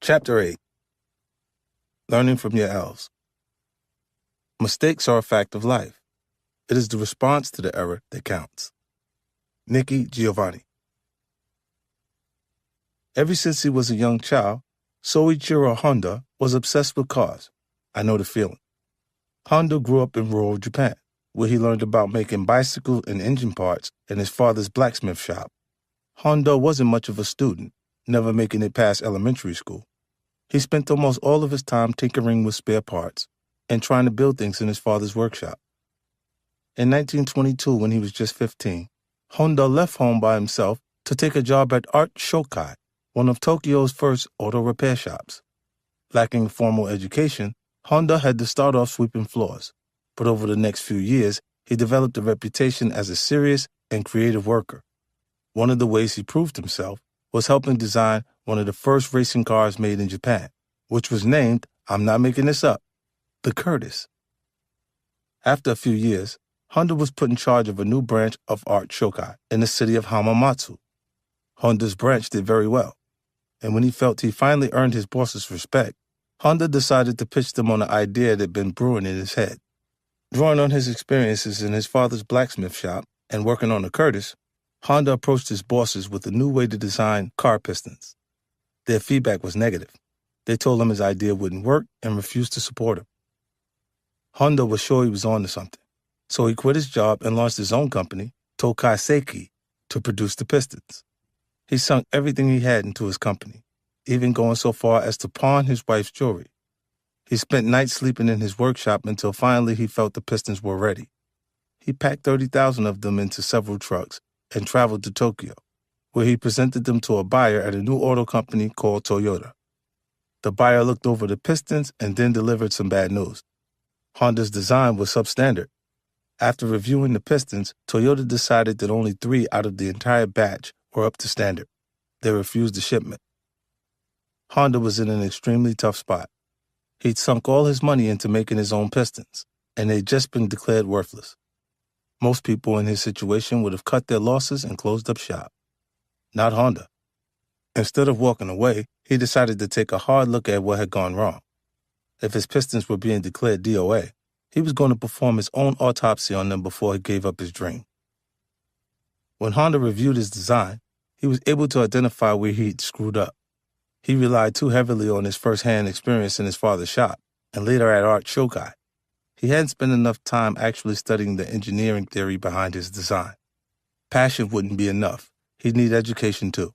Chapter 8. Learning from your L's. Mistakes are a fact of life. It is the response to the error that counts. Nikki Giovanni. Ever since he was a young child, Soichiro Honda was obsessed with cars. I know the feeling. Honda grew up in rural Japan, where he learned about making bicycle and engine parts in his father's blacksmith shop. Honda wasn't much of a student, never making it past elementary school. He spent almost all of his time tinkering with spare parts and trying to build things in his father's workshop. In 1922, when he was just 15, Honda left home by himself to take a job at Art Shokai, one of Tokyo's first auto repair shops. Lacking formal education, Honda had to start off sweeping floors, but over the next few years, he developed a reputation as a serious and creative worker. One of the ways he proved himself was helping design one of the first racing cars made in Japan, which was named, I'm not making this up, the Curtiss. After a few years, Honda was put in charge of a new branch of Art Shokai in the city of Hamamatsu. Honda's branch did very well, and when he felt he finally earned his boss's respect, Honda decided to pitch them on an idea that had been brewing in his head. Drawing on his experiences in his father's blacksmith shop and working on the Curtiss, Honda approached his bosses with a new way to design car pistons. Their feedback was negative. They told him his idea wouldn't work and refused to support him. Honda was sure he was on to something, so he quit his job and launched his own company, Tokai Seiki, to produce the pistons. He sunk everything he had into his company, even going so far as to pawn his wife's jewelry. He spent nights sleeping in his workshop until finally he felt the pistons were ready. He packed 30,000 of them into several trucks and traveled to Tokyo, where he presented them to a buyer at a new auto company called Toyota. The buyer looked over the pistons and then delivered some bad news. Honda's design was substandard. After reviewing the pistons, Toyota decided that only 3 out of the entire batch were up to standard. They refused the shipment. Honda was in an extremely tough spot. He'd sunk all his money into making his own pistons, and they'd just been declared worthless. Most people in his situation would have cut their losses and closed up shop. Not Honda. Instead of walking away, he decided to take a hard look at what had gone wrong. If his pistons were being declared DOA, he was going to perform his own autopsy on them before he gave up his dream. When Honda reviewed his design, he was able to identify where he'd screwed up. He relied too heavily on his first-hand experience in his father's shop and later at Art Shokai. He hadn't spent enough time actually studying the engineering theory behind his design. Passion wouldn't be enough. He'd need education too.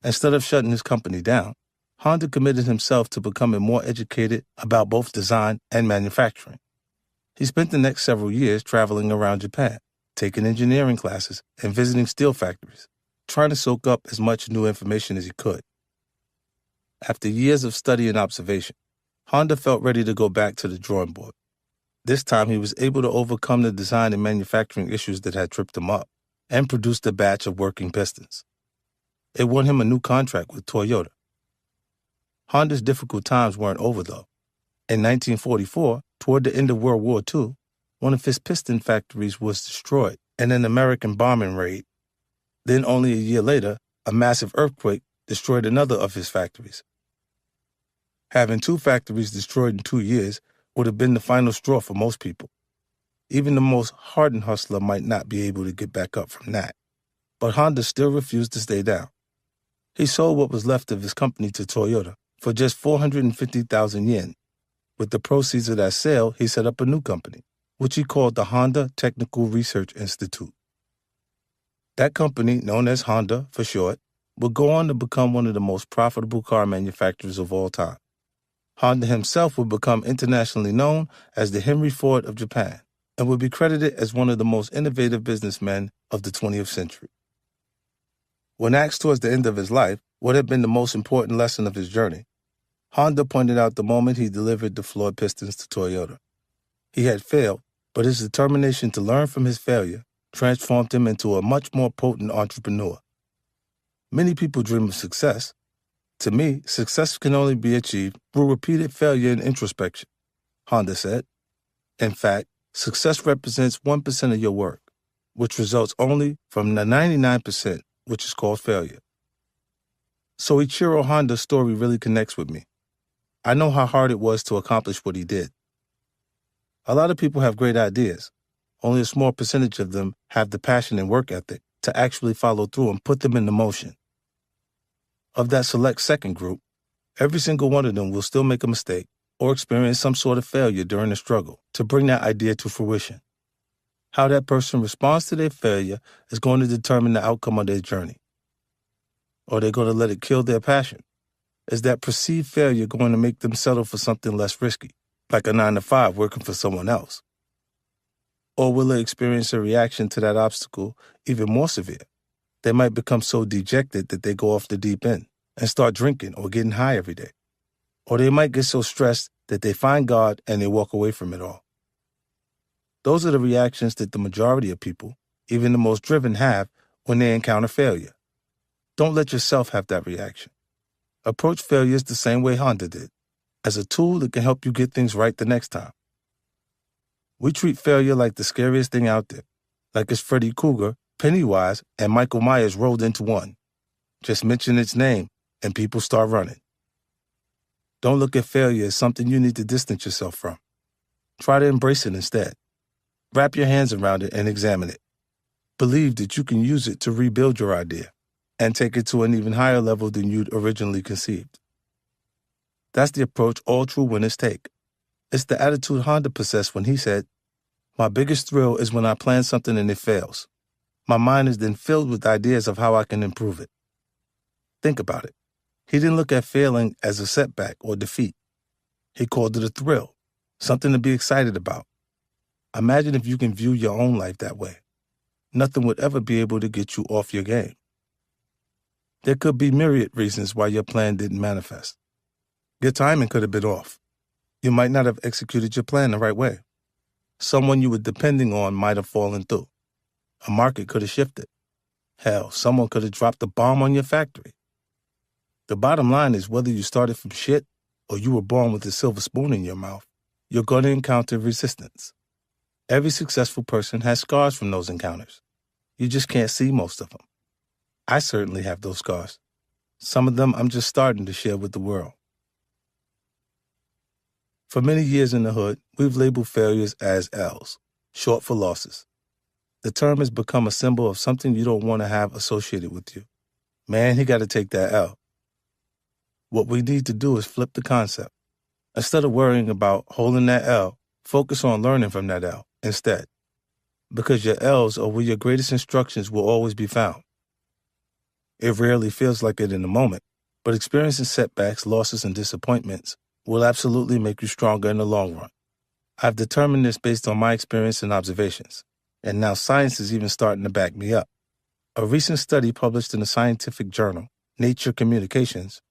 Instead of shutting his company down, Honda committed himself to becoming more educated about both design and manufacturing. He spent the next several years traveling around Japan, taking engineering classes and visiting steel factories, trying to soak up as much new information as he could. After years of study and observation, Honda felt ready to go back to the drawing board. This time he was able to overcome the design and manufacturing issues that had tripped him up and produced a batch of working pistons. It won him a new contract with Toyota. Honda's difficult times weren't over, though. In 1944, toward the end of World War II, one of his piston factories was destroyed in an American bombing raid. Then only a year later, a massive earthquake destroyed another of his factories. Having 2 factories destroyed in 2 years would have been the final straw for most people. Even the most hardened hustler might not be able to get back up from that. But Honda still refused to stay down. He sold what was left of his company to Toyota for just 450,000 yen. With the proceeds of that sale, he set up a new company, which he called the Honda Technical Research Institute. That company, known as Honda for short, would go on to become one of the most profitable car manufacturers of all time. Honda himself would become internationally known as the Henry Ford of Japan and would be credited as one of the most innovative businessmen of the 20th century. When asked towards the end of his life what had been the most important lesson of his journey, Honda pointed out the moment he delivered the flawed pistons to Toyota. He had failed, but his determination to learn from his failure transformed him into a much more potent entrepreneur. Many people dream of success. To me, success can only be achieved through repeated failure and introspection, Honda said. In fact, success represents 1% of your work, which results only from the 99%, which is called failure. Soichiro Honda's story really connects with me. I know how hard it was to accomplish what he did. A lot of people have great ideas. Only a small percentage of them have the passion and work ethic to actually follow through and put them into motion. Of that select second group, every single one of them will still make a mistake or experience some sort of failure during the struggle to bring that idea to fruition. How that person responds to their failure is going to determine the outcome of their journey. Or they're going to let it kill their passion. Is that perceived failure going to make them settle for something less risky, like a 9-to-5 working for someone else? Or will they experience a reaction to that obstacle even more severe? They might become so dejected that they go off the deep end and start drinking or getting high every day. Or they might get so stressed that they find God and they walk away from it all. Those are the reactions that the majority of people, even the most driven, have when they encounter failure. Don't let yourself have that reaction. Approach failures the same way Honda did, as a tool that can help you get things right the next time. We treat failure like the scariest thing out there, like it's Freddy Krueger, Pennywise, and Michael Myers rolled into one. Just mention its name, and people start running. Don't look at failure as something you need to distance yourself from. Try to embrace it instead. Wrap your hands around it and examine it. Believe that you can use it to rebuild your idea and take it to an even higher level than you'd originally conceived. That's the approach all true winners take. It's the attitude Honda possessed when he said, "My biggest thrill is when I plan something and it fails. My mind is then filled with ideas of how I can improve it." Think about it. He didn't look at failing as a setback or defeat. He called it a thrill, something to be excited about. Imagine if you can view your own life that way. Nothing would ever be able to get you off your game. There could be myriad reasons why your plan didn't manifest. Your timing could have been off. You might not have executed your plan the right way. Someone you were depending on might have fallen through. A market could have shifted. Hell, someone could have dropped a bomb on your factory. The bottom line is whether you started from shit or you were born with a silver spoon in your mouth, you're going to encounter resistance. Every successful person has scars from those encounters. You just can't see most of them. I certainly have those scars. Some of them I'm just starting to share with the world. For many years in the hood, we've labeled failures as L's, short for losses. The term has become a symbol of something you don't want to have associated with you. Man, he got to take that L. What we need to do is flip the concept. Instead of worrying about holding that L, focus on learning from that L instead. Because your L's are where your greatest instructions will always be found. It rarely feels like it in the moment, but experiencing setbacks, losses, and disappointments will absolutely make you stronger in the long run. I've determined this based on my experience and observations, and now science is even starting to back me up. A recent study published in the scientific journal, Nature Communications,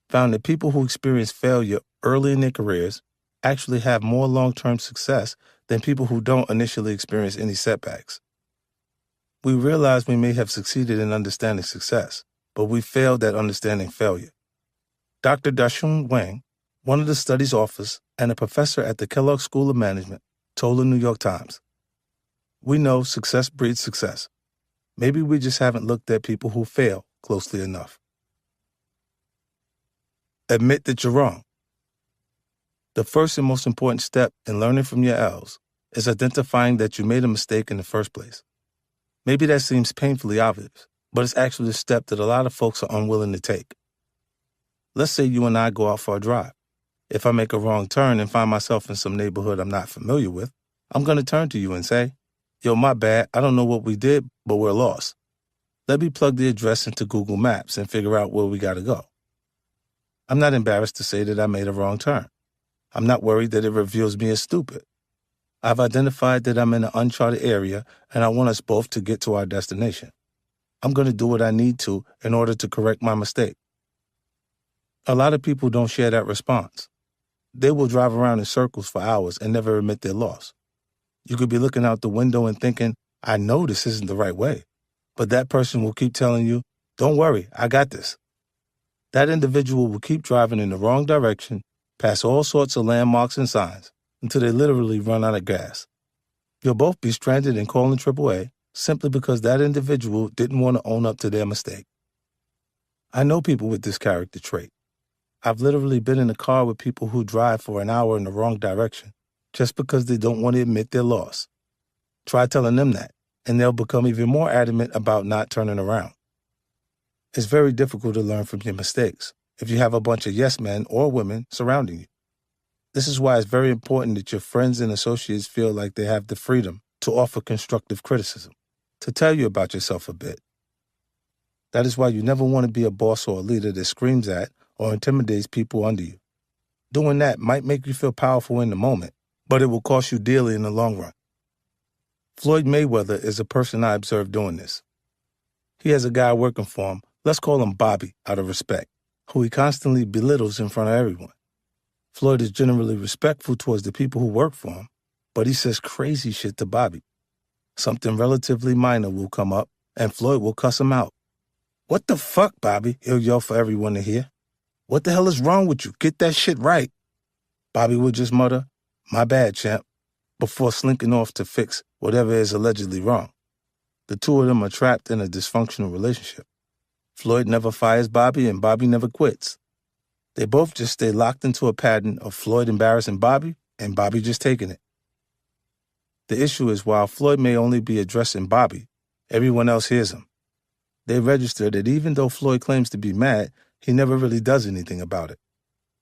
found that people who experience failure early in their careers actually have more long-term success than people who don't initially experience any setbacks. We realize we may have succeeded in understanding success, but we failed at understanding failure. Dr. Dashun Wang, one of the study's authors and a professor at the Kellogg School of Management, told the New York Times, "We know success breeds success. Maybe we just haven't looked at people who fail closely enough." Admit that you're wrong. The first and most important step in learning from your L's is identifying that you made a mistake in the first place. Maybe that seems painfully obvious, but it's actually a step that a lot of folks are unwilling to take. Let's say you and I go out for a drive. If I make a wrong turn and find myself in some neighborhood I'm not familiar with, I'm going to turn to you and say, "Yo, my bad, I don't know what we did, but we're lost. Let me plug the address into Google Maps and figure out where we got to go." I'm not embarrassed to say that I made a wrong turn. I'm not worried that it reveals me as stupid. I've identified that I'm in an uncharted area and I want us both to get to our destination. I'm going to do what I need to in order to correct my mistake. A lot of people don't share that response. They will drive around in circles for hours and never admit their loss. You could be looking out the window and thinking, "I know this isn't the right way." But that person will keep telling you, "Don't worry, I got this." That individual will keep driving in the wrong direction, past all sorts of landmarks and signs, until they literally run out of gas. You'll both be stranded and calling AAA simply because that individual didn't want to own up to their mistake. I know people with this character trait. I've literally been in a car with people who drive for an hour in the wrong direction just because they don't want to admit their loss. Try telling them that, and they'll become even more adamant about not turning around. It's very difficult to learn from your mistakes if you have a bunch of yes men or women surrounding you. This is why it's very important that your friends and associates feel like they have the freedom to offer constructive criticism, to tell you about yourself a bit. That is why you never want to be a boss or a leader that screams at or intimidates people under you. Doing that might make you feel powerful in the moment, but it will cost you dearly in the long run. Floyd Mayweather is a person I observed doing this. He has a guy working for him, let's call him Bobby out of respect, who he constantly belittles in front of everyone. Floyd is generally respectful towards the people who work for him, but he says crazy shit to Bobby. Something relatively minor will come up, and Floyd will cuss him out. "What the fuck, Bobby?" he'll yell for everyone to hear. "What the hell is wrong with you? Get that shit right." Bobby would just mutter, "My bad, champ," before slinking off to fix whatever is allegedly wrong. The two of them are trapped in a dysfunctional relationship. Floyd never fires Bobby, and Bobby never quits. They both just stay locked into a pattern of Floyd embarrassing Bobby and Bobby just taking it. The issue is while Floyd may only be addressing Bobby, everyone else hears him. They register that even though Floyd claims to be mad, he never really does anything about it.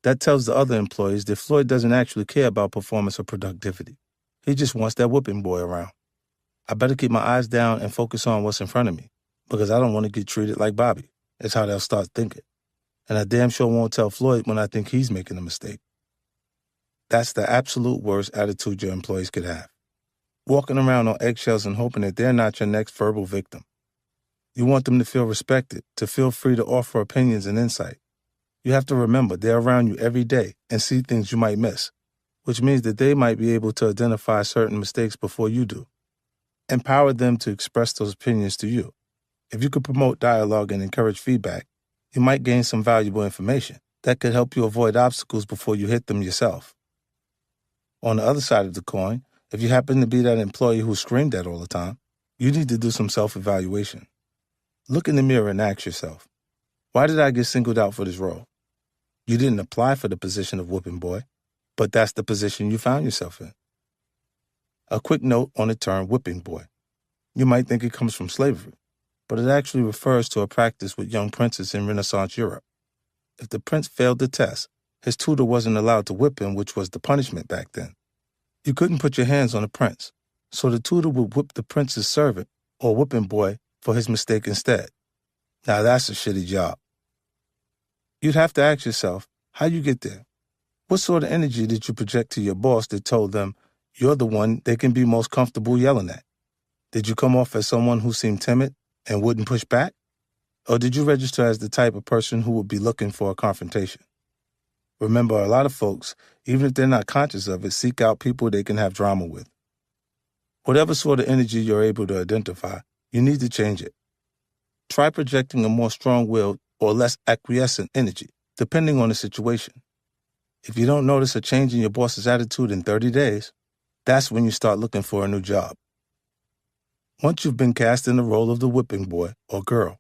That tells the other employees that Floyd doesn't actually care about performance or productivity. He just wants that whooping boy around. I better keep my eyes down and focus on what's in front of me, because I don't want to get treated like Bobby. That's how they'll start thinking. And I damn sure won't tell Floyd when I think he's making a mistake. That's the absolute worst attitude your employees could have. Walking around on eggshells and hoping that they're not your next verbal victim. You want them to feel respected, to feel free to offer opinions and insight. You have to remember they're around you every day and see things you might miss, which means that they might be able to identify certain mistakes before you do. Empower them to express those opinions to you. If you could promote dialogue and encourage feedback, you might gain some valuable information that could help you avoid obstacles before you hit them yourself. On the other side of the coin, if you happen to be that employee who's screamed at all the time, you need to do some self-evaluation. Look in the mirror and ask yourself, why did I get singled out for this role? You didn't apply for the position of whooping boy, but that's the position you found yourself in. A quick note on the term whipping boy. You might think it comes from slavery, but it actually refers to a practice with young princes in Renaissance Europe. If the prince failed the test, his tutor wasn't allowed to whip him, which was the punishment back then. You couldn't put your hands on the prince, so the tutor would whip the prince's servant or whipping boy for his mistake instead. Now that's a shitty job. You'd have to ask yourself, how you get there? What sort of energy did you project to your boss that told them you're the one they can be most comfortable yelling at? Did you come off as someone who seemed timid and wouldn't push back? Or did you register as the type of person who would be looking for a confrontation? Remember, a lot of folks, even if they're not conscious of it, seek out people they can have drama with. Whatever sort of energy you're able to identify, you need to change it. Try projecting a more strong-willed or less acquiescent energy, depending on the situation. If you don't notice a change in your boss's attitude in 30 days, that's when you start looking for a new job. Once you've been cast in the role of the whipping boy or girl,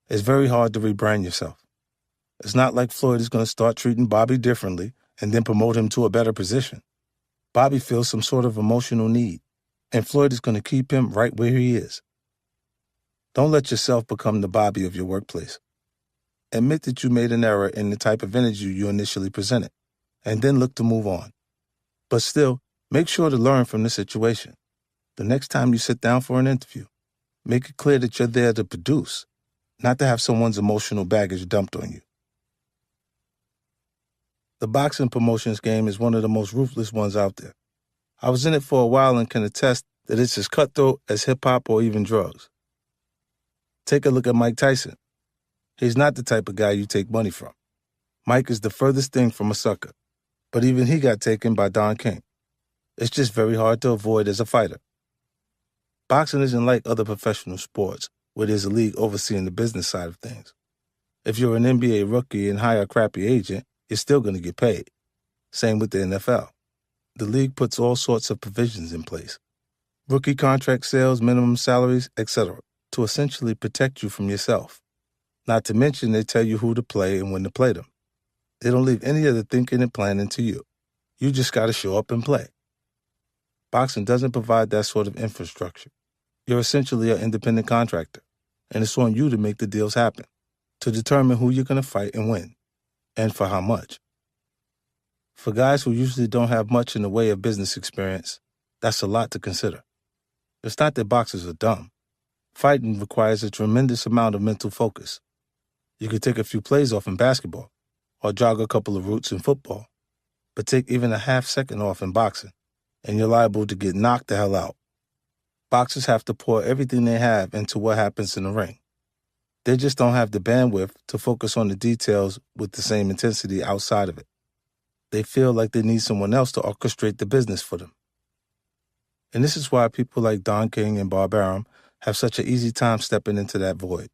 it's very hard to rebrand yourself. It's not like Floyd is going to start treating Bobby differently and then promote him to a better position. Bobby feels some sort of emotional need, and Floyd is going to keep him right where he is. Don't let yourself become the Bobby of your workplace. Admit that you made an error in the type of energy you initially presented, and then look to move on. But still, make sure to learn from the situation. The next time you sit down for an interview, make it clear that you're there to produce, not to have someone's emotional baggage dumped on you. The boxing promotions game is one of the most ruthless ones out there. I was in it for a while and can attest that it's as cutthroat as hip-hop or even drugs. Take a look at Mike Tyson. He's not the type of guy you take money from. Mike is the furthest thing from a sucker, but even he got taken by Don King. It's just very hard to avoid as a fighter. Boxing isn't like other professional sports, where there's a league overseeing the business side of things. If you're an NBA rookie and hire a crappy agent, you're still going to get paid. Same with the NFL. The league puts all sorts of provisions in place. Rookie contract sales, minimum salaries, etc., to essentially protect you from yourself. Not to mention they tell you who to play and when to play them. They don't leave any of the thinking and planning to you. You just got to show up and play. Boxing doesn't provide that sort of infrastructure. You're essentially an independent contractor, and it's on you to make the deals happen, to determine who you're going to fight and win, and for how much. For guys who usually don't have much in the way of business experience, that's a lot to consider. It's not that boxers are dumb. Fighting requires a tremendous amount of mental focus. You could take a few plays off in basketball, or jog a couple of routes in football, but take even a half second off in boxing, and you're liable to get knocked the hell out. Boxers have to pour everything they have into what happens in the ring. They just don't have the bandwidth to focus on the details with the same intensity outside of it. They feel like they need someone else to orchestrate the business for them. And this is why people like Don King and Bob Arum have such an easy time stepping into that void.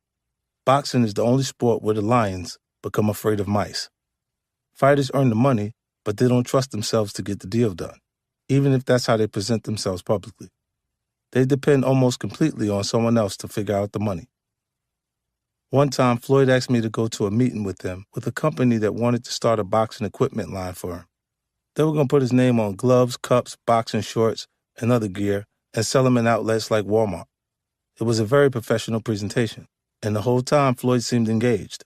Boxing is the only sport where the lions become afraid of mice. Fighters earn the money, but they don't trust themselves to get the deal done, even if that's how they present themselves publicly. They depend almost completely on someone else to figure out the money. One time, Floyd asked me to go to a meeting with him with a company that wanted to start a boxing equipment line for him. They were going to put his name on gloves, cups, boxing shorts, and other gear and sell them in outlets like Walmart. It was a very professional presentation, and the whole time Floyd seemed engaged.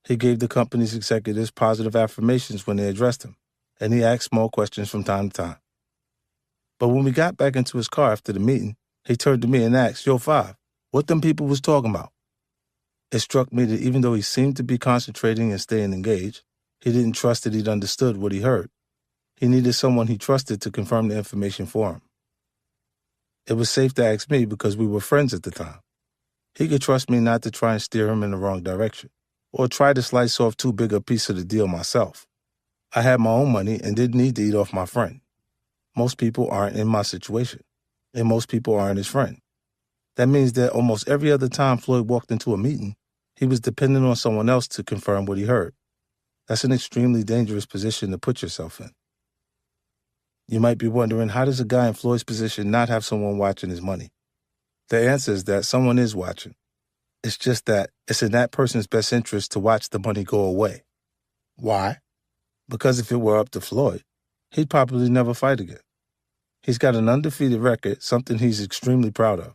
He gave the company's executives positive affirmations when they addressed him, and he asked small questions from time to time. But when we got back into his car after the meeting, he turned to me and asked, "Yo, Five, what them people was talking about?" It struck me that even though he seemed to be concentrating and staying engaged, he didn't trust that he'd understood what he heard. He needed someone he trusted to confirm the information for him. It was safe to ask me because we were friends at the time. He could trust me not to try and steer him in the wrong direction, or try to slice off too big a piece of the deal myself. I had my own money and didn't need to eat off my friend. Most people aren't in my situation, and most people aren't his friend. That means that almost every other time Floyd walked into a meeting, he was dependent on someone else to confirm what he heard. That's an extremely dangerous position to put yourself in. You might be wondering, how does a guy in Floyd's position not have someone watching his money? The answer is that someone is watching. It's just that it's in that person's best interest to watch the money go away. Why? Because if it were up to Floyd, he'd probably never fight again. He's got an undefeated record, something he's extremely proud of.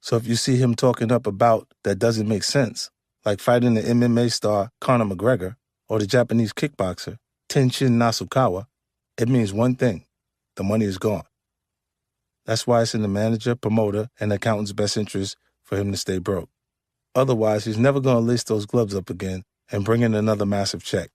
So if you see him talking up about that doesn't make sense, like fighting the MMA star Conor McGregor or the Japanese kickboxer Tenshin Nasukawa, it means one thing: the money is gone. That's why it's in the manager, promoter, and accountant's best interest for him to stay broke. Otherwise, he's never going to lace those gloves up again and bring in another massive check.